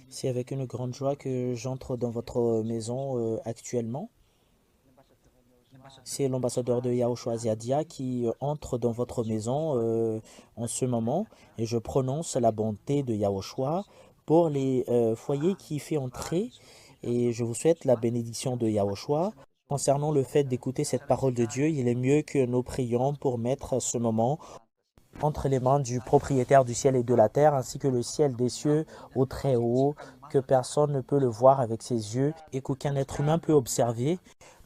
C'est avec une grande joie que j'entre dans votre maison actuellement. C'est l'ambassadeur de Yahushua Ziadia qui entre dans votre maison en ce moment et je prononce la bonté de Yahushua pour les foyers qui fait entrer et je vous souhaite la bénédiction de Yahushua. Concernant le fait d'écouter cette parole de Dieu, il est mieux que nous prions pour mettre ce moment entre les mains du propriétaire du ciel et de la terre, ainsi que le ciel des cieux au très haut, que personne ne peut le voir avec ses yeux et qu'aucun être humain peut observer.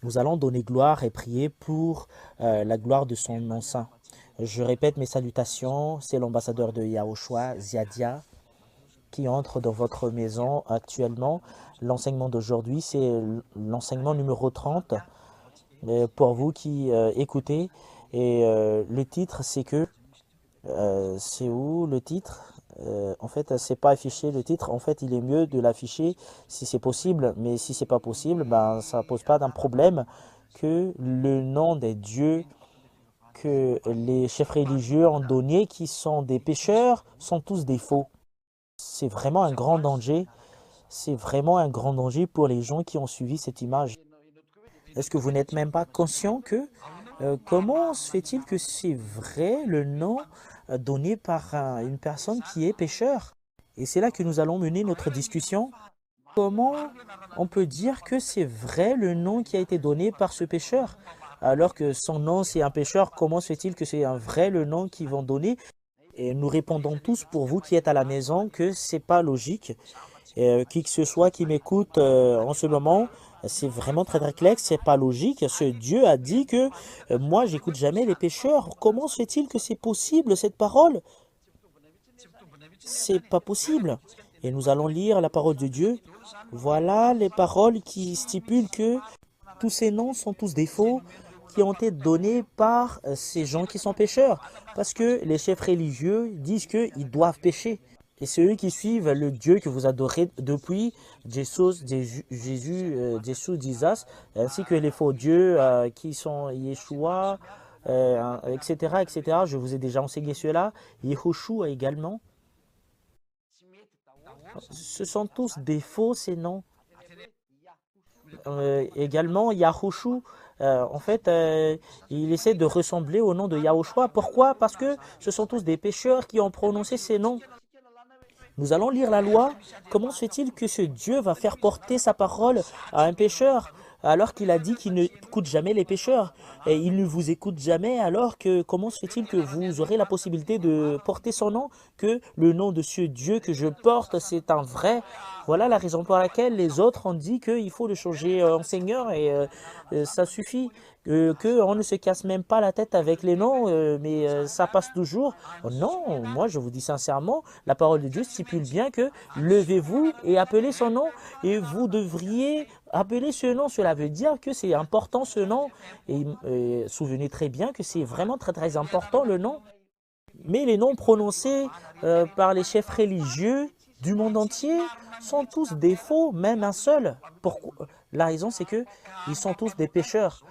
Nous allons donner gloire et prier pour la gloire de son nom saint. Je répète mes salutations, c'est l'ambassadeur de Yahushua, Ziadia, qui entre dans votre maison actuellement. L'enseignement d'aujourd'hui, c'est l'enseignement numéro 30 pour vous qui écoutez. Et le titre, c'est que c'est où le titre? En fait, c'est pas affiché le titre. En fait, il est mieux de l'afficher si c'est possible. Mais si c'est pas possible, ben ça pose pas d'un problème que le nom des dieux que les chefs religieux ont donné, qui sont des pécheurs, sont tous des faux. C'est vraiment un grand danger. C'est vraiment un grand danger pour les gens qui ont suivi cette image. Est-ce que vous n'êtes même pas conscient que comment se fait-il que c'est vrai le nom donné par une personne qui est pécheur? Et c'est là que nous allons mener notre discussion. Comment on peut dire que c'est vrai le nom qui a été donné par ce pécheur? Alors que son nom c'est un pécheur, comment se fait-il que c'est un vrai le nom qu'ils vont donner? Et nous répondons tous pour vous qui êtes à la maison que c'est pas logique. Qui que ce soit qui m'écoute en ce moment, c'est vraiment très très clair, c'est pas logique. Ce Dieu a dit que moi j'écoute jamais les pécheurs. Comment se fait-il que c'est possible cette parole? C'est pas possible. Et nous allons lire la parole de Dieu. Voilà les paroles qui stipulent que tous ces noms sont tous des faux qui ont été donnés par ces gens qui sont pécheurs. Parce que les chefs religieux disent qu'ils doivent pécher. Et c'est eux qui suivent le Dieu que vous adorez depuis Jésus d'Isas, ainsi que les faux dieux qui sont Yeshua, etc., etc. Je vous ai déjà enseigné cela. Yehoshua également. Ce sont tous des faux, ces noms. Également, Yahushu, en fait, il essaie de ressembler au nom de Yahushua. Pourquoi? Parce que ce sont tous des pécheurs qui ont prononcé ces noms. Nous allons lire la loi. Comment se fait-il que ce Dieu va faire porter sa parole à un pécheur alors qu'il a dit qu'il ne écoute jamais les pécheurs et il ne vous écoute jamais alors que comment se fait-il que vous aurez la possibilité de porter son nom, que le nom de ce Dieu que je porte c'est un vrai. Voilà la raison pour laquelle les autres ont dit qu'il faut le changer en Seigneur et ça suffit. Que on ne se casse même pas la tête avec les noms, mais ça passe toujours. Oh non, moi je vous dis sincèrement, la parole de Dieu stipule bien que levez-vous et appelez son nom, et vous devriez appeler ce nom. Cela veut dire que c'est important ce nom, et souvenez très bien que c'est vraiment très très important le nom. Mais les noms prononcés par les chefs religieux du monde entier sont tous des faux, même un seul. Pourquoi? La raison c'est que ils sont tous des pécheurs.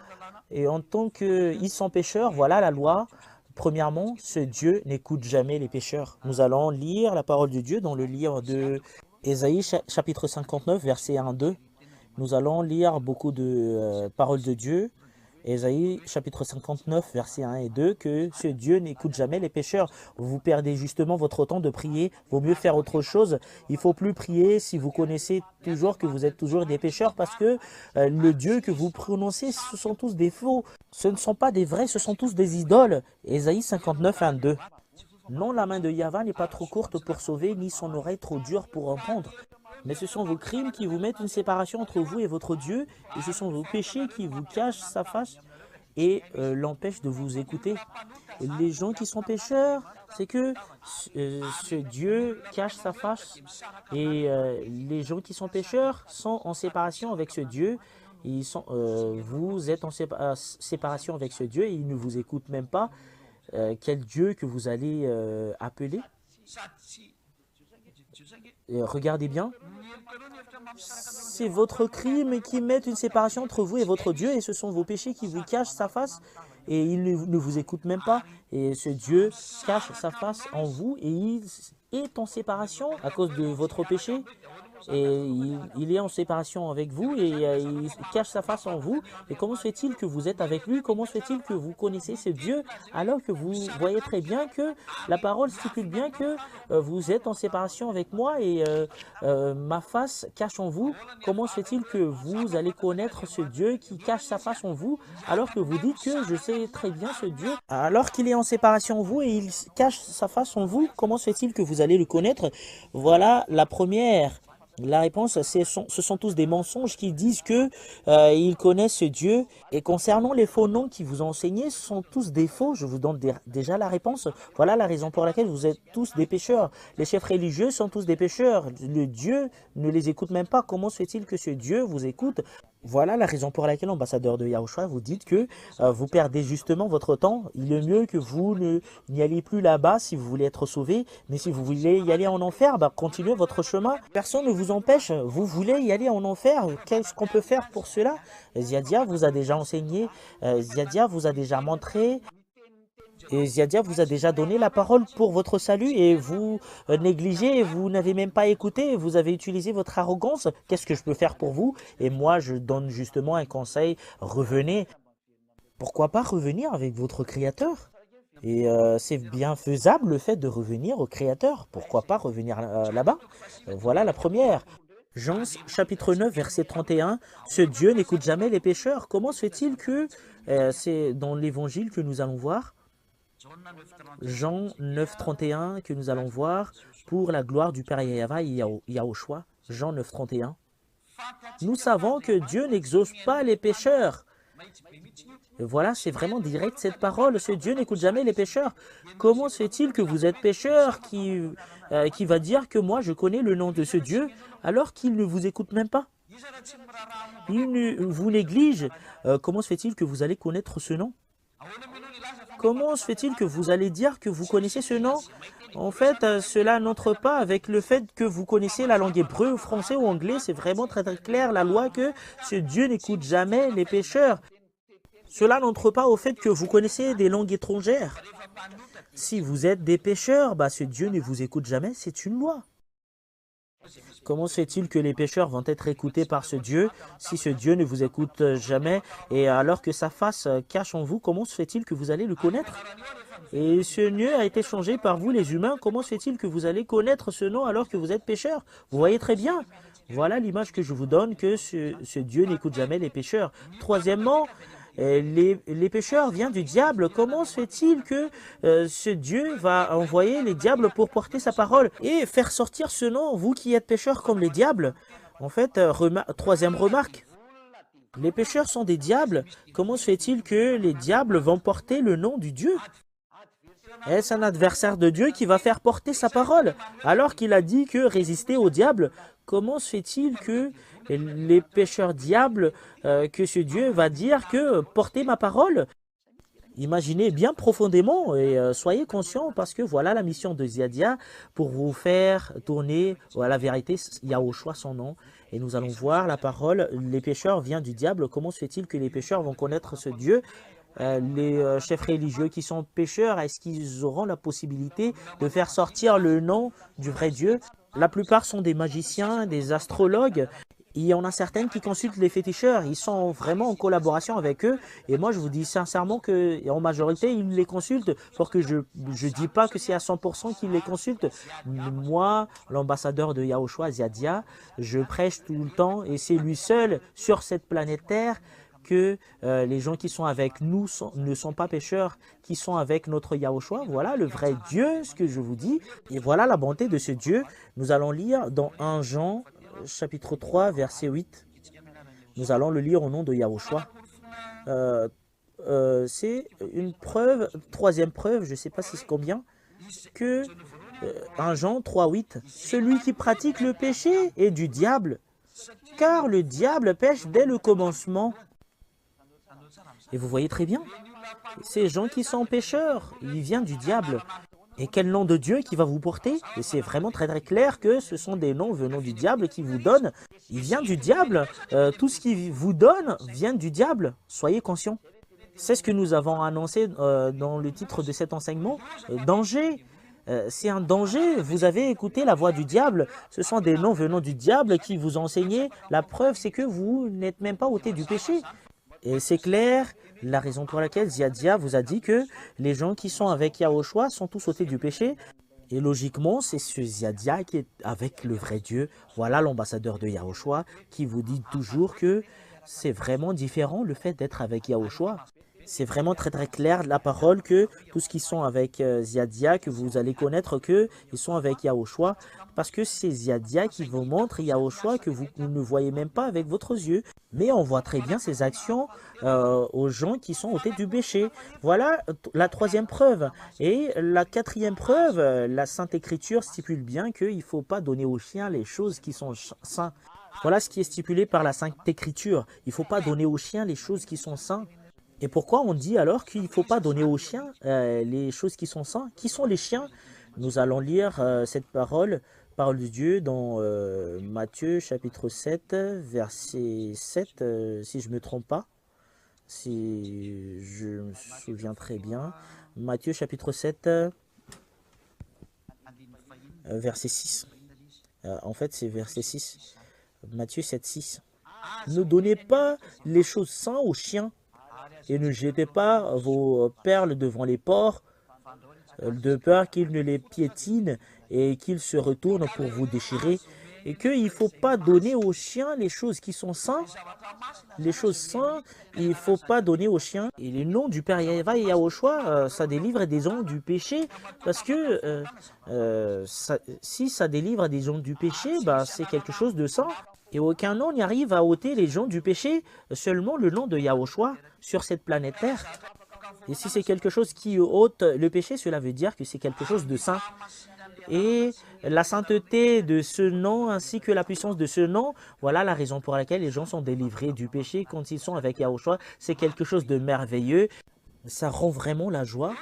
Et en tant qu'ils sont pécheurs, voilà la loi. Premièrement, ce Dieu n'écoute jamais les pécheurs. Nous allons lire la parole de Dieu dans le livre de Ésaïe chapitre 59, versets 1 à 2. Nous allons lire beaucoup de paroles de Dieu. Ésaïe chapitre 59, versets 1 et 2, que ce Dieu n'écoute jamais les pécheurs. Vous perdez justement votre temps de prier, vaut mieux faire autre chose. Il faut plus prier si vous connaissez toujours que vous êtes toujours des pécheurs parce que le Dieu que vous prononcez, ce sont tous des faux. Ce ne sont pas des vrais, ce sont tous des idoles. Ésaïe 59, 1, 2. Non, la main de Yahva n'est pas trop courte pour sauver, ni son oreille trop dure pour entendre. Mais ce sont vos crimes qui vous mettent une séparation entre vous et votre Dieu, et ce sont vos péchés qui vous cachent sa face et l'empêchent de vous écouter. Les gens qui sont pécheurs, c'est que ce Dieu cache sa face, et les gens qui sont pécheurs sont en séparation avec ce Dieu. Vous êtes en séparation avec ce Dieu et il ne vous écoute même pas. Quel Dieu que vous allez appeler? Regardez bien, c'est votre crime qui met une séparation entre vous et votre Dieu, et ce sont vos péchés qui vous cachent sa face. et il ne vous écoute même pas. Et ce Dieu cache sa face en vous et il est en séparation à cause de votre péché. Et il est en séparation avec vous et il cache sa face en vous. Et comment se fait-il que vous êtes avec lui? Comment se fait-il que vous connaissez ce Dieu alors que vous voyez très bien que la parole stipule bien que vous êtes en séparation avec moi et ma face cache en vous? Comment se fait-il que vous allez connaître ce Dieu qui cache sa face en vous alors que vous dites que je sais très bien ce Dieu? Alors qu'il est en séparation en vous et il cache sa face en vous, comment se fait-il que vous allez le connaître? Voilà la première. La réponse, ce sont tous des mensonges qui disent que ils connaissent Dieu. Et concernant les faux noms qui vous ont enseigné, ce sont tous des faux. Je vous donne déjà la réponse. Voilà la raison pour laquelle vous êtes tous des pécheurs. Les chefs religieux sont tous des pécheurs. Le Dieu ne les écoute même pas. Comment se fait-il que ce Dieu vous écoute? Voilà la raison pour laquelle, ambassadeur de Yahushua, vous dites que vous perdez justement votre temps. Il est mieux que vous n'y alliez plus là-bas si vous voulez être sauvé. Mais si vous voulez y aller en enfer, continuez votre chemin. Personne ne vous empêche. Vous voulez y aller en enfer. Qu'est-ce qu'on peut faire pour cela? Ziadia vous a déjà enseigné. Ziadia vous a déjà montré. Et Ziadia vous a déjà donné la parole pour votre salut et vous négligez, vous n'avez même pas écouté, vous avez utilisé votre arrogance. Qu'est-ce que je peux faire pour vous? Et moi, je donne justement un conseil, revenez. Pourquoi pas revenir avec votre Créateur? Et c'est bien faisable le fait de revenir au Créateur. Pourquoi pas revenir là-bas? Voilà la première. Jean chapitre 9, verset 31, ce Dieu n'écoute jamais les pécheurs. Comment se fait-il que c'est dans l'évangile que nous allons voir? Jean 9, 31 que nous allons voir pour la gloire du Père Yahva et Yahushua. Jean 9, 31. Nous savons que Dieu n'exauce pas les pécheurs. Et voilà, c'est vraiment direct cette parole. Ce Dieu n'écoute jamais les pécheurs. Comment se fait-il que vous êtes pécheur qui va dire que moi je connais le nom de ce Dieu alors qu'il ne vous écoute même pas? Il vous néglige. Comment se fait-il que vous allez connaître ce nom? Comment se fait-il que vous allez dire que vous connaissez ce nom? En fait, cela n'entre pas avec le fait que vous connaissez la langue hébreu, français ou anglais. C'est vraiment très très clair, la loi, que ce Dieu n'écoute jamais les pécheurs. Cela n'entre pas au fait que vous connaissez des langues étrangères. Si vous êtes des pécheurs, ce Dieu ne vous écoute jamais, c'est une loi. Comment se fait-il que les pécheurs vont être écoutés par ce Dieu si ce Dieu ne vous écoute jamais et alors que sa face cache en vous, comment se fait-il que vous allez le connaître? Et ce Dieu a été changé par vous les humains, comment se fait-il que vous allez connaître ce nom alors que vous êtes pécheurs? Vous voyez très bien. Voilà l'image que je vous donne que ce Dieu n'écoute jamais les pécheurs. Troisièmement, les pécheurs viennent du diable. Comment se fait-il que ce Dieu va envoyer les diables pour porter sa parole et faire sortir ce nom, vous qui êtes pécheurs comme les diables? En fait, troisième remarque, les pécheurs sont des diables. Comment se fait-il que les diables vont porter le nom du Dieu? Est-ce un adversaire de Dieu qui va faire porter sa parole alors qu'il a dit que résister au diable? Comment se fait-il que les pécheurs diables, que ce Dieu va dire que portez ma parole? Imaginez bien profondément et soyez conscients parce que voilà la mission de Ziadia pour vous faire tourner à la vérité. Yahushua son nom. Et nous allons voir la parole. Les pécheurs viennent du diable. Comment se fait-il que les pécheurs vont connaître ce Dieu? Les chefs religieux qui sont pécheurs, est-ce qu'ils auront la possibilité de faire sortir le nom du vrai Dieu? La plupart sont des magiciens, des astrologues. Il y en a certaines qui consultent les féticheurs. Ils sont vraiment en collaboration avec eux. Et moi, je vous dis sincèrement qu'en majorité, ils les consultent. Pour que je ne dis pas que c'est à 100% qu'ils les consultent. Moi, l'ambassadeur de Yahushua, Ziadia, je prêche tout le temps. Et c'est lui seul sur cette planète Terre que les gens qui sont avec nous ne sont pas pécheurs, qui sont avec notre Yahushua. Voilà le vrai Dieu, ce que je vous dis. Et voilà la bonté de ce Dieu. Nous allons lire dans 1 Jean, chapitre 3, verset 8. Nous allons le lire au nom de Yahushua. C'est une preuve, troisième preuve, je ne sais pas si c'est combien, que 1 Jean 3, 8. Celui qui pratique le péché est du diable, car le diable pêche dès le commencement. Et vous voyez très bien, ces gens qui sont pécheurs, ils viennent du diable. Et quel nom de Dieu qui va vous porter? Et c'est vraiment très très clair que ce sont des noms venant du diable qui vous donnent. Il vient du diable. Tout ce qu'il vous donne vient du diable. Soyez conscients. C'est ce que nous avons annoncé dans le titre de cet enseignement. Danger. C'est un danger. Vous avez écouté la voix du diable. Ce sont des noms venant du diable qui vous enseignaient. La preuve, c'est que vous n'êtes même pas ôté du péché. Et c'est clair, la raison pour laquelle Ziadia vous a dit que les gens qui sont avec Yahushua sont tous ôtés du péché. Et logiquement, c'est ce Ziadia qui est avec le vrai Dieu. Voilà l'ambassadeur de Yahushua qui vous dit toujours que c'est vraiment différent le fait d'être avec Yahushua. C'est vraiment très très clair la parole que tous ceux qui sont avec Ziadia, que vous allez connaître qu'ils sont avec Yahushua, parce que c'est Ziadia qui vous montre Yahushua que vous ne voyez même pas avec votre yeux. Mais on voit très bien ses actions aux gens qui sont ôtés du péché. Voilà la troisième preuve. Et la quatrième preuve, la Sainte Écriture stipule bien qu'il ne faut pas donner aux chiens les choses qui sont saintes. Voilà ce qui est stipulé par la Sainte Écriture. Il ne faut pas donner aux chiens les choses qui sont saintes. Et pourquoi on dit alors qu'il ne faut pas donner aux chiens les choses qui sont saintes? Qui sont les chiens? Nous allons lire cette parole de Dieu dans Matthieu chapitre 7, verset 7, si je ne me trompe pas, si je me souviens très bien. Matthieu chapitre 7, verset 6. En fait, c'est verset 6. Matthieu 7, 6. Ne donnez pas les choses saintes aux chiens. Et ne jetez pas vos perles devant les porcs, de peur qu'ils ne les piétinent et qu'ils se retournent pour vous déchirer. Et qu'il ne faut pas donner aux chiens les choses qui sont saintes. Les choses saintes, il ne faut pas donner aux chiens. Et les noms du Père Yahva et Yahushua, ça délivre des gens du péché. Parce que si ça délivre des gens du péché, bah, c'est quelque chose de saint. Et aucun nom n'y arrive à ôter les gens du péché, seulement le nom de Yahushua sur cette planète Terre. Et si c'est quelque chose qui ôte le péché, cela veut dire que c'est quelque chose de saint. Et la sainteté de ce nom ainsi que la puissance de ce nom, voilà la raison pour laquelle les gens sont délivrés du péché quand ils sont avec Yahushua. C'est quelque chose de merveilleux. Ça rend vraiment la joie.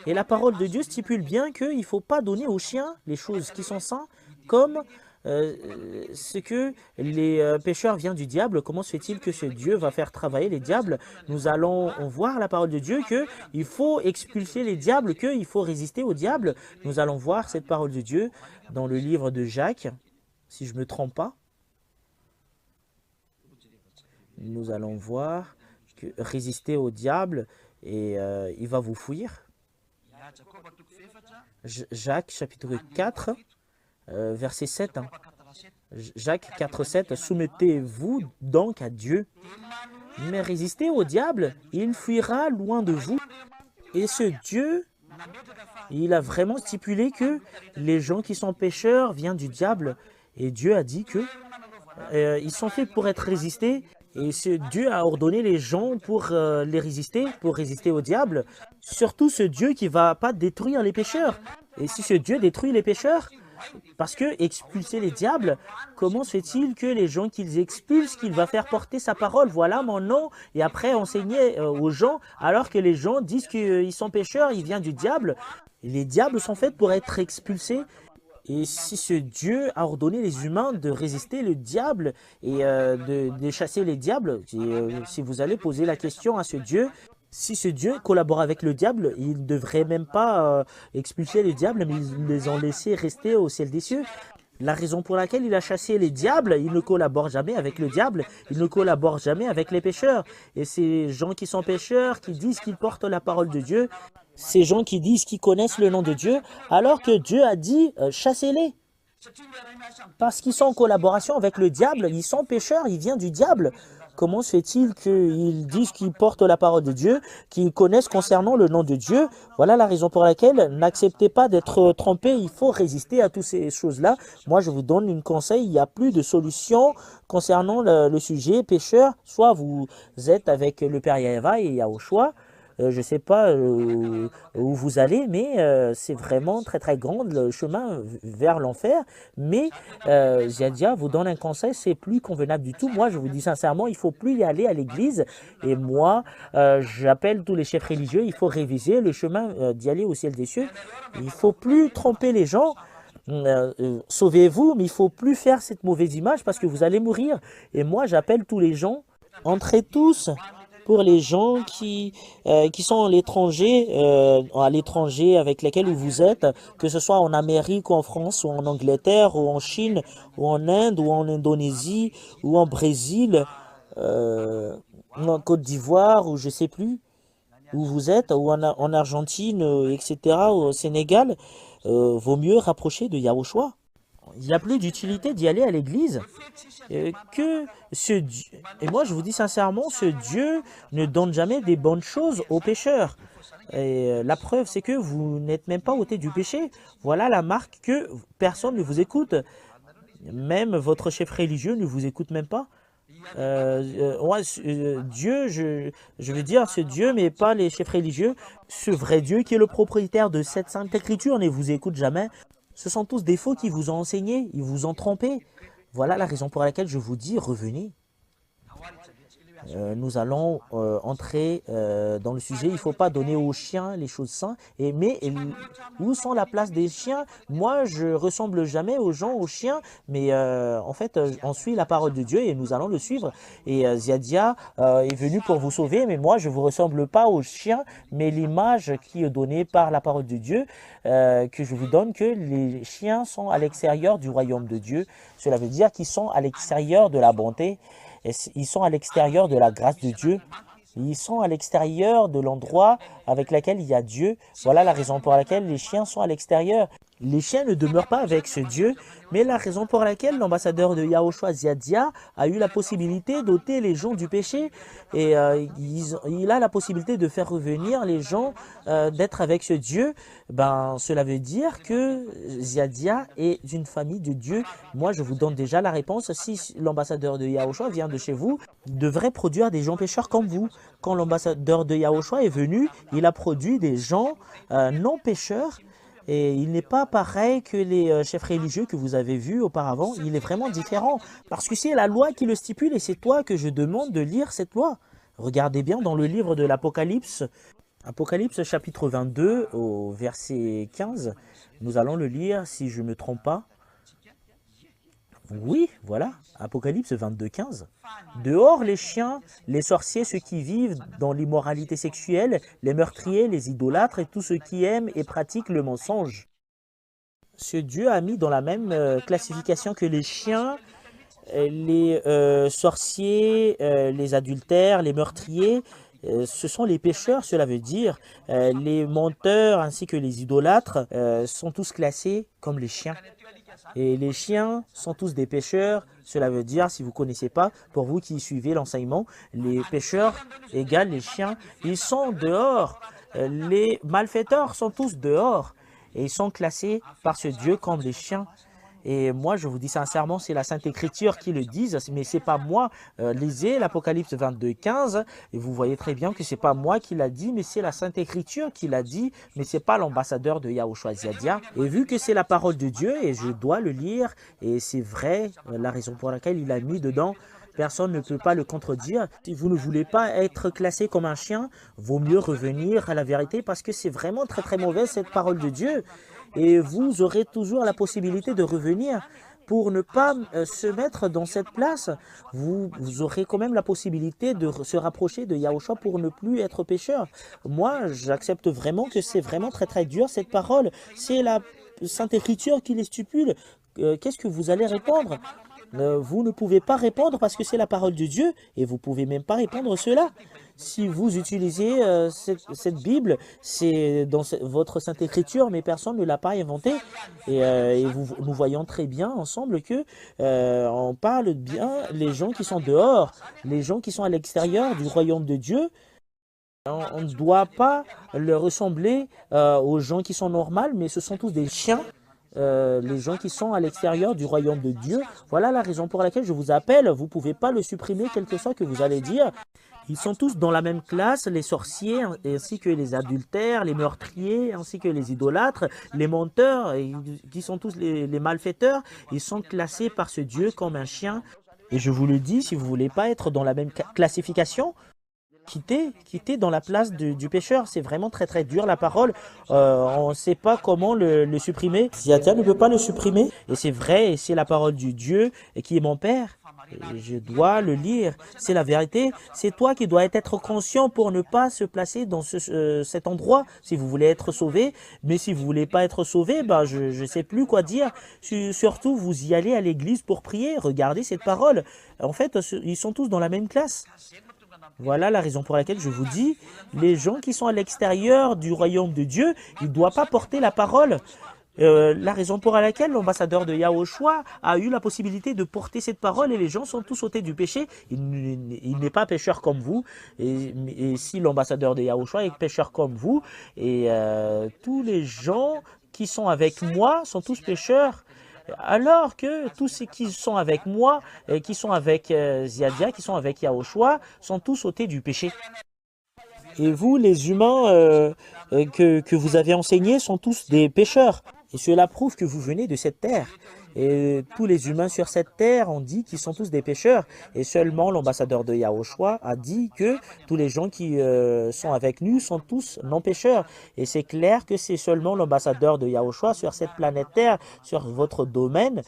Et la parole de Dieu stipule bien qu'il ne faut pas donner aux chiens les choses qui sont saintes comme ce que les pécheurs viennent du diable. Comment se fait-il que ce Dieu va faire travailler les diables? Nous allons voir la parole de Dieu qu'il faut expulser les diables, qu'il faut résister aux diables. Nous allons voir cette parole de Dieu dans le livre de Jacques, si je ne me trompe pas. Nous allons voir que résister au diable et il va vous fuir. Jacques chapitre 4. Verset 7, hein. Jacques 4, 7, soumettez-vous donc à Dieu, mais résistez au diable, il fuira loin de vous. Et ce Dieu, il a vraiment stipulé que les gens qui sont pécheurs viennent du diable. Et Dieu a dit que ils sont faits pour être résistés. Et ce Dieu a ordonné les gens pour les résister, pour résister au diable. Surtout ce Dieu qui ne va pas détruire les pécheurs. Et si ce Dieu détruit les pécheurs, parce que expulser les diables, comment se fait-il que les gens qu'ils expulsent, qu'il va faire porter sa parole, voilà mon nom, et après enseigner aux gens, alors que les gens disent qu'ils sont pécheurs, ils viennent du diable. Les diables sont faits pour être expulsés. Et si ce Dieu a ordonné les humains de résister le diable et de chasser les diables, si vous allez poser la question à ce Dieu, si ce Dieu collabore avec le diable, il ne devrait même pas expulser les diables, mais ils les ont laissés rester au ciel des cieux. La raison pour laquelle il a chassé les diables, il ne collabore jamais avec le diable, il ne collabore jamais avec les pécheurs. Et ces gens qui sont pécheurs, qui disent qu'ils portent la parole de Dieu, ces gens qui disent qu'ils connaissent le nom de Dieu, alors que Dieu a dit chassez-les. Parce qu'ils sont en collaboration avec le diable, ils sont pécheurs, ils viennent du diable. Comment se fait-il qu'ils disent qu'ils portent la parole de Dieu, qu'ils connaissent concernant le nom de Dieu? Voilà la raison pour laquelle n'acceptez pas d'être trompé. Il faut résister à toutes ces choses-là. Moi, je vous donne un conseil. Il n'y a plus de solution concernant le sujet pécheur. Soit vous êtes avec le Père Yahva et Yahushua. Je ne sais pas où vous allez, mais c'est vraiment très très grand le chemin vers l'enfer. Mais Ziadia vous donne un conseil, c'est plus convenable du tout. Moi, je vous dis sincèrement, il ne faut plus y aller à l'église. Et moi, j'appelle tous les chefs religieux, il faut réviser le chemin d'y aller au ciel des cieux. Il ne faut plus tromper les gens. Sauvez-vous, mais il ne faut plus faire cette mauvaise image parce que vous allez mourir. Et moi, j'appelle tous les gens, entrez tous pour les gens qui sont à l'étranger avec lesquels vous êtes, que ce soit en Amérique ou en France ou en Angleterre ou en Chine ou en Inde ou en Indonésie ou en Brésil, euh, ou en Côte d'Ivoire ou je sais plus où vous êtes, ou en Argentine, etc., ou au Sénégal, vaut mieux rapprocher de Yahushua. Il n'y a plus d'utilité d'y aller à l'église que ce Dieu. Et moi, je vous dis sincèrement, ce Dieu ne donne jamais des bonnes choses aux pécheurs. Et la preuve, c'est que vous n'êtes même pas ôté du péché. Voilà la marque que personne ne vous écoute. Même votre chef religieux ne vous écoute même pas. Dieu, je veux dire ce Dieu, mais pas les chefs religieux. Ce vrai Dieu qui est le propriétaire de cette sainte écriture ne vous écoute jamais. Ce sont tous des faux qui vous ont enseigné, ils vous ont trompé. Voilà la raison pour laquelle je vous dis revenez. Nous allons entrer dans le sujet. Il ne faut pas donner aux chiens les choses saintes. Où sont la place des chiens? Moi, je ressemble jamais aux gens, aux chiens, mais en fait, on suit la parole de Dieu et nous allons le suivre. Et Ziadia est venu pour vous sauver, mais moi, je ne vous ressemble pas aux chiens, mais l'image qui est donnée par la parole de Dieu, que je vous donne, que les chiens sont à l'extérieur du royaume de Dieu. Cela veut dire qu'ils sont à l'extérieur de la bonté. Ils sont à l'extérieur de la grâce de Dieu. Ils sont à l'extérieur de l'endroit avec lequel il y a Dieu. Voilà la raison pour laquelle les chiens sont à l'extérieur. Les chiens ne demeurent pas avec ce Dieu, mais la raison pour laquelle l'ambassadeur de Yahushua Ziadia a eu la possibilité d'ôter les gens du péché et il a la possibilité de faire revenir les gens, d'être avec ce Dieu, ben cela veut dire que Ziadia est une famille de Dieu. Moi, je vous donne déjà la réponse. Si l'ambassadeur de Yahushua vient de chez vous, il devrait produire des gens pécheurs comme vous. Quand l'ambassadeur de Yahushua est venu, il a produit des gens non pécheurs. Et il n'est pas pareil que les chefs religieux que vous avez vus auparavant. Il est vraiment différent. Parce que c'est la loi qui le stipule et c'est toi que je demande de lire cette loi. Regardez bien dans le livre de l'Apocalypse. Apocalypse chapitre 22 au verset 15. Nous allons le lire si je ne me trompe pas. Oui, voilà, Apocalypse 22, 15. Dehors les chiens, les sorciers, ceux qui vivent dans l'immoralité sexuelle, les meurtriers, les idolâtres et tous ceux qui aiment et pratiquent le mensonge. Ce Dieu a mis dans la même classification que les chiens, les sorciers, les adultères, les meurtriers. Ce sont les pécheurs, cela veut dire les menteurs ainsi que les idolâtres sont tous classés comme les chiens. Et les chiens sont tous des pécheurs, cela veut dire, si vous ne connaissez pas, pour vous qui suivez l'enseignement, les pécheurs égale les chiens, ils sont dehors. Les malfaiteurs sont tous dehors et ils sont classés par ce Dieu comme des chiens. Et moi, je vous dis sincèrement, c'est la Sainte Écriture qui le dit, mais c'est pas moi. Lisez l'Apocalypse 22, 15, et vous voyez très bien que c'est pas moi qui l'a dit, mais c'est la Sainte Écriture qui l'a dit, mais c'est pas l'ambassadeur de Yahushua Ziadia. Et vu que c'est la parole de Dieu, et je dois le lire, et c'est vrai, la raison pour laquelle il a mis dedans, personne ne peut pas le contredire. Si vous ne voulez pas être classé comme un chien, vaut mieux revenir à la vérité, parce que c'est vraiment très très mauvais cette parole de Dieu. Et vous aurez toujours la possibilité de revenir pour ne pas se mettre dans cette place. Vous aurez quand même la possibilité de se rapprocher de Yahushua pour ne plus être pécheur. Moi, j'accepte vraiment que c'est vraiment très très dur cette parole. C'est la Sainte Écriture qui les stipule. Qu'est-ce que vous allez répondre? Vous ne pouvez pas répondre parce que c'est la parole de Dieu et vous ne pouvez même pas répondre cela. Si vous utilisez cette Bible, c'est dans votre Sainte Écriture, mais personne ne l'a pas inventée. Nous voyons très bien ensemble que on parle bien les gens qui sont dehors, les gens qui sont à l'extérieur du royaume de Dieu. On ne doit pas leur ressembler aux gens qui sont normaux, mais ce sont tous des chiens. Les gens qui sont à l'extérieur du royaume de Dieu. Voilà la raison pour laquelle je vous appelle. Vous ne pouvez pas le supprimer, quel que soit que vous allez dire. Ils sont tous dans la même classe, les sorciers, ainsi que les adultères, les meurtriers, ainsi que les idolâtres, les menteurs, qui sont tous les malfaiteurs. Ils sont classés par ce Dieu comme un chien. Et je vous le dis, si vous ne voulez pas être dans la même classification, quitter dans la place du pécheur. C'est vraiment très très dur la parole. On ne sait pas comment le supprimer. Ziadia ne peut pas le supprimer. Et c'est vrai, et c'est la parole du Dieu qui est mon Père. Et je dois le lire. C'est la vérité. C'est toi qui dois être conscient pour ne pas se placer dans cet endroit si vous voulez être sauvé. Mais si vous voulez pas être sauvé, bah, je ne sais plus quoi dire. Surtout, vous y allez à l'église pour prier. Regardez cette parole. En fait, ils sont tous dans la même classe. Voilà la raison pour laquelle je vous dis, les gens qui sont à l'extérieur du royaume de Dieu, ils ne doivent pas porter la parole. La raison pour laquelle l'ambassadeur de Yahushua a eu la possibilité de porter cette parole et les gens sont tous ôtés du péché. Il n'est pas pécheur comme vous. Et si l'ambassadeur de Yahushua est pécheur comme vous, et tous les gens qui sont avec moi sont tous pécheurs, alors que tous ceux qui sont avec moi, qui sont avec Ziadia, qui sont avec Yahushua, sont tous ôtés du péché. Et vous, les humains que vous avez enseignés sont tous des pécheurs. Et cela prouve que vous venez de cette terre. Et tous les humains sur cette terre ont dit qu'ils sont tous des pécheurs. Et seulement l'ambassadeur de Yahushua a dit que tous les gens qui sont avec nous sont tous non-pécheurs. Et c'est clair que c'est seulement l'ambassadeur de Yahushua sur cette planète terre, sur votre domaine,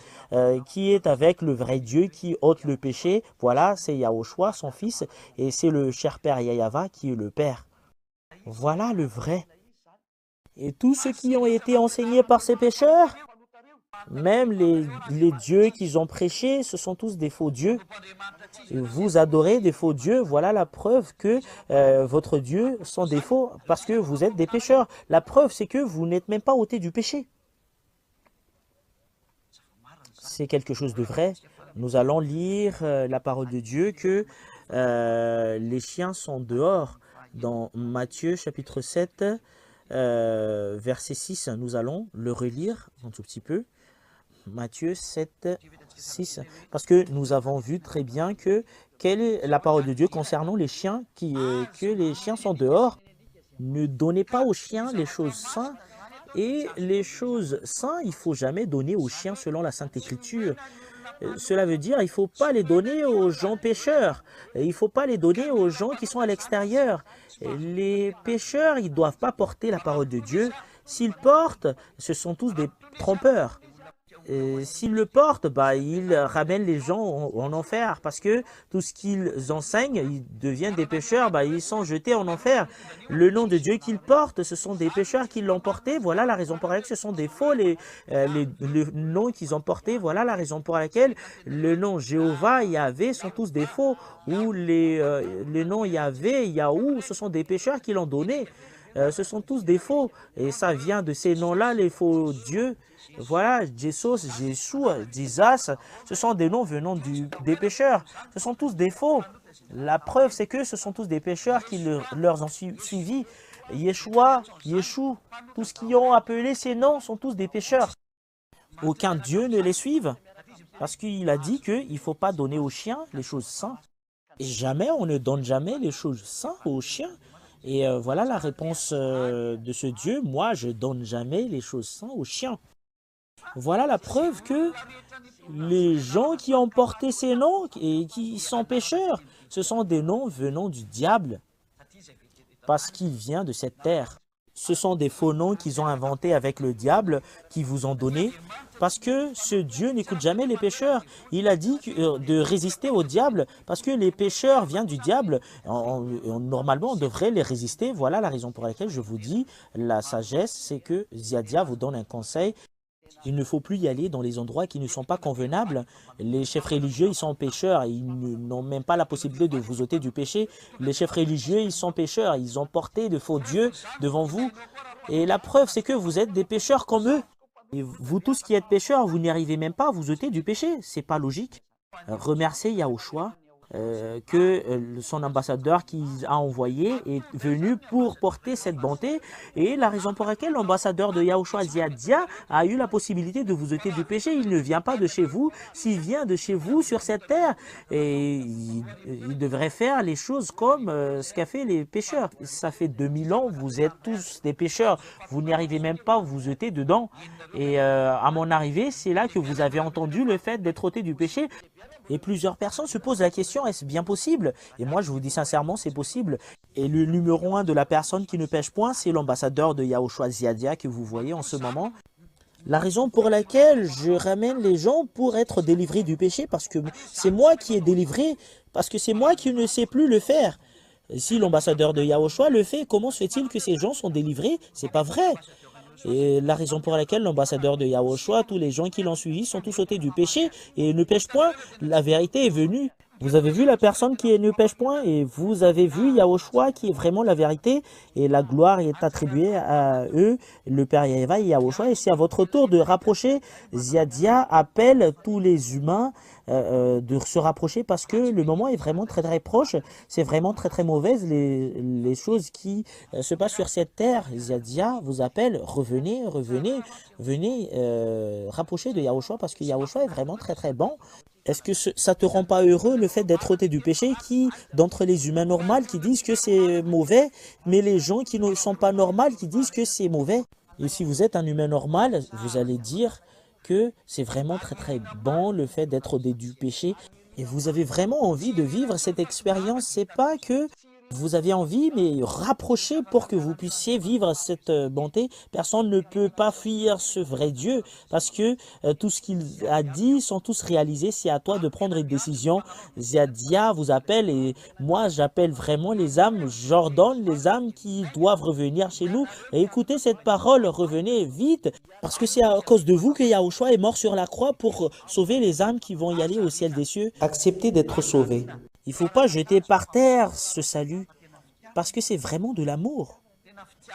qui est avec le vrai Dieu qui ôte le péché. Voilà, c'est Yahushua, son fils, et c'est le cher Père Yahava qui est le Père. Voilà le vrai. Et tous ceux qui ont été enseignés par ces pécheurs, même les dieux qu'ils ont prêchés, ce sont tous des faux dieux. Et vous adorez des faux dieux, voilà la preuve que votre Dieu sont des faux, parce que vous êtes des pécheurs. La preuve, c'est que vous n'êtes même pas ôtés du péché. C'est quelque chose de vrai. Nous allons lire la parole de Dieu que les chiens sont dehors. Dans Matthieu chapitre 7, verset 6, nous allons le relire un tout petit peu. Matthieu 7, 6. Parce que nous avons vu très bien que quelle est la parole de Dieu concernant les chiens, que les chiens sont dehors. Ne donnez pas aux chiens les choses saintes. Et les choses saintes, il ne faut jamais donner aux chiens selon la Sainte Écriture. Cela veut dire qu'il ne faut pas les donner aux gens pécheurs. Il ne faut pas les donner aux gens qui sont à l'extérieur. Les pécheurs, ils ne doivent pas porter la parole de Dieu. S'ils portent, ce sont tous des trompeurs. S'ils le portent, bah, ils ramènent les gens en enfer parce que tout ce qu'ils enseignent, ils deviennent des pécheurs, bah, ils sont jetés en enfer. Le nom de Dieu qu'ils portent, ce sont des pécheurs qui l'ont porté. Voilà la raison pour laquelle ce sont des faux, le nom qu'ils ont porté. Voilà la raison pour laquelle le nom Jéhovah, Yahvé sont tous des faux. Ou le nom Yahvé, Yahou, ce sont des pécheurs qui l'ont donné. Ce sont tous des faux. Et ça vient de ces noms-là, les faux dieux. Voilà, Jesus, Jésus, Jesus, ce sont des noms venant des pécheurs. Ce sont tous des faux. La preuve, c'est que ce sont tous des pécheurs qui leur ont suivi. Yeshua, Yeshua, tous ce qui ont appelé ces noms sont tous des pécheurs. Aucun Dieu ne les suive. Parce qu'il a dit qu'il ne faut pas donner aux chiens les choses saintes. Et jamais, on ne donne jamais les choses saintes aux chiens. Et voilà la réponse de ce Dieu. Moi, je ne donne jamais les choses saintes aux chiens. Voilà la preuve que les gens qui ont porté ces noms et qui sont pécheurs, ce sont des noms venant du diable parce qu'il vient de cette terre. Ce sont des faux noms qu'ils ont inventés avec le diable, qui vous ont donné, parce que ce Dieu n'écoute jamais les pécheurs. Il a dit de résister au diable, parce que les pécheurs viennent du diable. Normalement, on devrait les résister. Voilà la raison pour laquelle je vous dis, la sagesse, c'est que Ziadia vous donne un conseil. Il ne faut plus y aller dans les endroits qui ne sont pas convenables. Les chefs religieux, ils sont pécheurs. Ils n'ont même pas la possibilité de vous ôter du péché. Les chefs religieux, ils sont pécheurs. Ils ont porté de faux dieux devant vous. Et la preuve, c'est que vous êtes des pécheurs comme eux. Et vous tous qui êtes pécheurs, vous n'y arrivez même pas à vous ôter du péché. C'est pas logique. Remerciez Yahushua. Que son ambassadeur qu'il a envoyé est venu pour porter cette bonté. Et la raison pour laquelle l'ambassadeur de Yahushua Ziadia a eu la possibilité de vous ôter du péché, il ne vient pas de chez vous. S'il vient de chez vous sur cette terre, et il devrait faire les choses comme ce qu'a fait les pécheurs. Ça fait 2000 ans, vous êtes tous des pécheurs. Vous n'y arrivez même pas à vous ôter dedans. Et à mon arrivée, c'est là que vous avez entendu le fait d'être ôté du péché. Et plusieurs personnes se posent la question, est-ce bien possible? Et moi, je vous dis sincèrement, c'est possible. Et le numéro un de la personne qui ne pêche point, c'est l'ambassadeur de Yahushua Ziadia que vous voyez en ce moment. La raison pour laquelle je ramène les gens pour être délivrés du péché, parce que c'est moi qui ai délivré, parce que c'est moi qui ne sais plus le faire. Si l'ambassadeur de Yahushua le fait, comment se fait-il que ces gens sont délivrés? C'est pas vrai. Et la raison pour laquelle l'ambassadeur de Yahushua, tous les gens qui l'ont suivi sont tous ôtés du péché et ne pêchent point, la vérité est venue. Vous avez vu la personne qui ne pêche point et vous avez vu Yahushua qui est vraiment la vérité et la gloire est attribuée à eux, le Père Yahva et Yahushua. Et c'est à votre tour de rapprocher. Ziadia appelle tous les humains de se rapprocher parce que le moment est vraiment très très proche. C'est vraiment très très mauvaise les choses qui se passent sur cette terre. Ziadia vous appelle, revenez, revenez, venez rapprocher de Yahushua parce que Yahushua est vraiment très très bon. Est-ce que ça te rend pas heureux le fait d'être ôté du péché qui, d'entre les humains normaux, qui disent que c'est mauvais, mais les gens qui ne sont pas normaux, qui disent que c'est mauvais? Et si vous êtes un humain normal, vous allez dire que c'est vraiment très très bon le fait d'être ôté du péché. Et vous avez vraiment envie de vivre cette expérience. C'est pas que vous avez envie, mais rapprochez pour que vous puissiez vivre cette bonté. Personne ne peut pas fuir ce vrai Dieu parce que tout ce qu'il a dit sont tous réalisés. C'est à toi de prendre une décision. Ziadia vous appelle et moi j'appelle vraiment les âmes. J'ordonne les âmes qui doivent revenir chez nous. Et écoutez cette parole, revenez vite parce que c'est à cause de vous que Yahushua est mort sur la croix pour sauver les âmes qui vont y aller au ciel des cieux. Acceptez d'être sauvés. Il ne faut pas jeter par terre ce salut, parce que c'est vraiment de l'amour.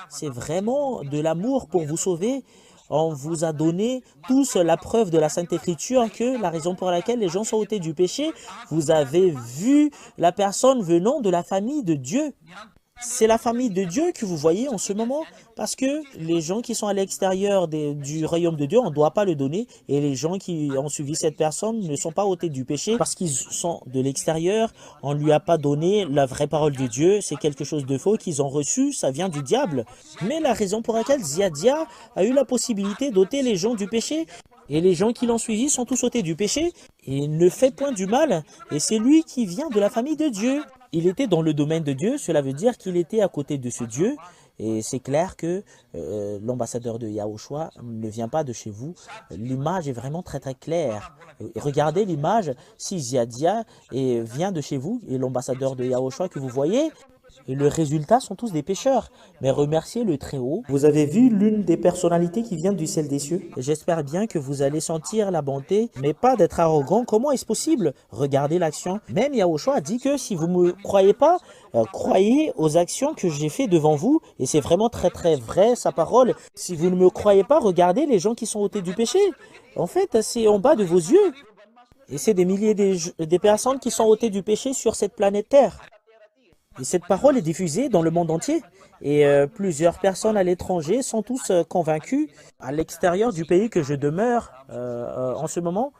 C'est vraiment de l'amour pour vous sauver. On vous a donné tous la preuve de la Sainte Écriture que la raison pour laquelle les gens sont ôtés du péché, vous avez vu la personne venant de la famille de Dieu. C'est la famille de Dieu que vous voyez en ce moment parce que les gens qui sont à l'extérieur du royaume de Dieu, on ne doit pas le donner et les gens qui ont suivi cette personne ne sont pas ôtés du péché parce qu'ils sont de l'extérieur. On ne lui a pas donné la vraie parole de Dieu, c'est quelque chose de faux qu'ils ont reçu, ça vient du diable. Mais la raison pour laquelle Ziadia a eu la possibilité d'ôter les gens du péché, et les gens qui l'ont suivi sont tous ôtés du péché et ne fait point du mal. Et c'est lui qui vient de la famille de Dieu. Il était dans le domaine de Dieu, cela veut dire qu'il était à côté de ce Dieu. Et c'est clair que l'ambassadeur de Yahushua ne vient pas de chez vous. L'image est vraiment très très claire. Regardez l'image, si Ziadia vient de chez vous et l'ambassadeur de Yahushua que vous voyez, et le résultat sont tous des pécheurs. Mais remerciez le Très-Haut. Vous avez vu l'une des personnalités qui vient du ciel des cieux. J'espère bien que vous allez sentir la bonté, mais pas d'être arrogant. Comment est-ce possible? Regardez l'action. Même Yahushua a dit que si vous ne me croyez pas, croyez aux actions que j'ai fait devant vous. Et c'est vraiment très très vrai sa parole. Si vous ne me croyez pas, regardez les gens qui sont ôtés du péché. En fait, c'est en bas de vos yeux. Et c'est des milliers des personnes qui sont ôtées du péché sur cette planète Terre. Et cette parole est diffusée dans le monde entier. Et plusieurs personnes à l'étranger sont tous convaincus. À l'extérieur du pays que je demeure en ce moment,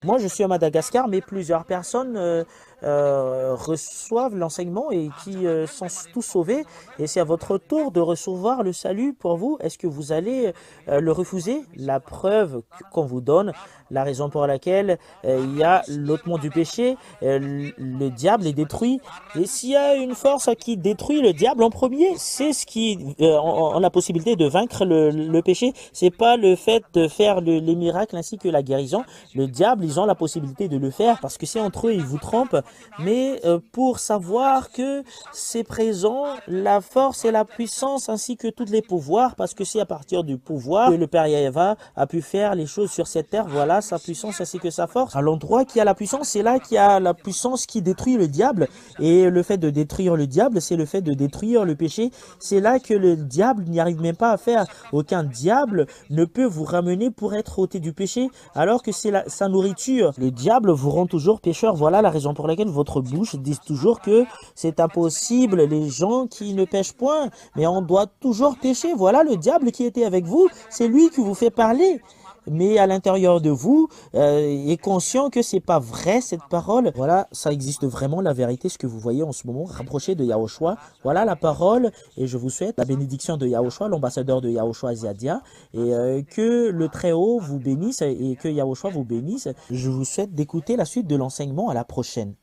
moi je suis à Madagascar, mais plusieurs personnes reçoivent l'enseignement et qui sont tous sauvés. Et c'est à votre tour de recevoir le salut pour vous. Est-ce que vous allez le refuser? La preuve qu'on vous donne, la raison pour laquelle il y a l'ôtement du péché, le diable est détruit. Et s'il y a une force qui détruit le diable en premier, c'est ce qui a la possibilité de vaincre le péché. C'est pas le fait de faire les miracles ainsi que la guérison. Le diable, ils ont la possibilité de le faire parce que c'est entre eux, ils vous trompent. Mais pour savoir que c'est présent, la force et la puissance ainsi que tous les pouvoirs, parce que c'est à partir du pouvoir que le Père Yahva a pu faire les choses sur cette terre. Voilà sa puissance ainsi que sa force. À l'endroit qui a la puissance, c'est là qu'il y a la puissance qui détruit le diable. Et le fait de détruire le diable, c'est le fait de détruire le péché. C'est là que le diable n'y arrive même pas à faire. Aucun diable ne peut vous ramener pour être ôté du péché, alors que c'est sa nourriture. Le diable vous rend toujours pécheur. Voilà la raison pour laquelle votre bouche dit toujours que c'est impossible, les gens qui ne pêchent point, mais on doit toujours pécher. Voilà le diable qui était avec vous, c'est lui qui vous fait parler. mais à l'intérieur de vous, est conscient que c'est pas vrai cette parole. Voilà, ça existe vraiment la vérité, ce que vous voyez en ce moment, rapproché de Yahushua. Voilà la parole, et je vous souhaite la bénédiction de Yahushua, l'ambassadeur de Yahushua Ziadia, et que le Très-Haut vous bénisse et que Yahushua vous bénisse. Je vous souhaite d'écouter la suite de l'enseignement. À la prochaine.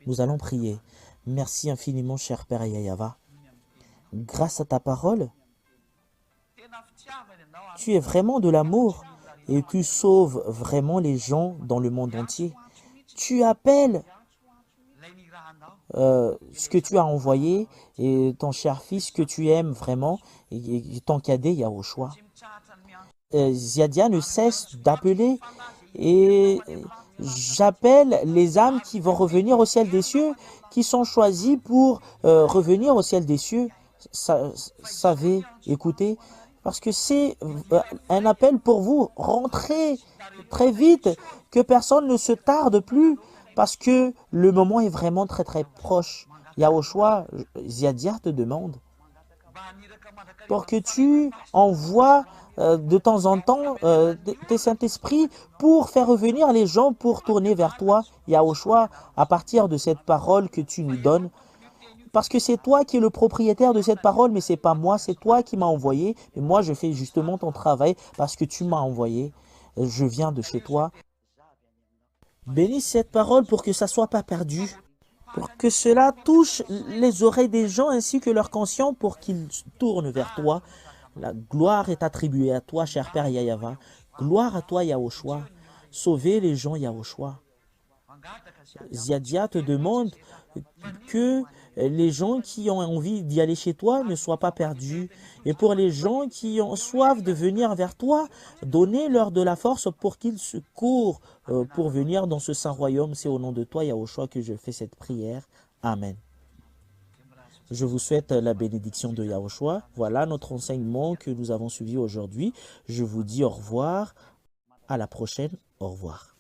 Nous allons prier. Merci infiniment, cher Père Yahava. Grâce à ta parole, tu es vraiment de l'amour et tu sauves vraiment les gens dans le monde entier. Tu appelles ce que tu as envoyé et ton cher fils que tu aimes vraiment et ton cadet Yahushua. Ziadia ne cesse d'appeler et j'appelle les âmes qui vont revenir au ciel des cieux, qui sont choisies pour revenir au ciel des cieux. Savez, écoutez, parce que c'est un appel pour vous. Rentrez très vite, que personne ne se tarde plus, parce que le moment est vraiment très très proche. Yahushua, Ziadia te demande pour que tu envoies de temps en temps tes Saint-Esprit pour faire revenir les gens, pour tourner vers toi, Yahushua, à partir de cette parole que tu nous donnes. Parce que c'est toi qui es le propriétaire de cette parole, mais c'est pas moi, c'est toi qui m'as envoyé. Et moi, je fais justement ton travail parce que tu m'as envoyé. Je viens de chez toi. Bénis cette parole pour que ça soit pas perdu. Pour que cela touche les oreilles des gens ainsi que leur conscience pour qu'ils tournent vers toi. La gloire est attribuée à toi, cher Père Yahava. Gloire à toi, Yahushua. Sauvez les gens, Yahushua. Ziadia te demande que les gens qui ont envie d'y aller chez toi ne soient pas perdus. Et pour les gens qui ont soif de venir vers toi, donnez-leur de la force pour qu'ils se courent pour venir dans ce saint royaume. C'est au nom de toi, Yahushua, que je fais cette prière. Amen. Je vous souhaite la bénédiction de Yahushua. Voilà notre enseignement que nous avons suivi aujourd'hui. Je vous dis au revoir. À la prochaine. Au revoir.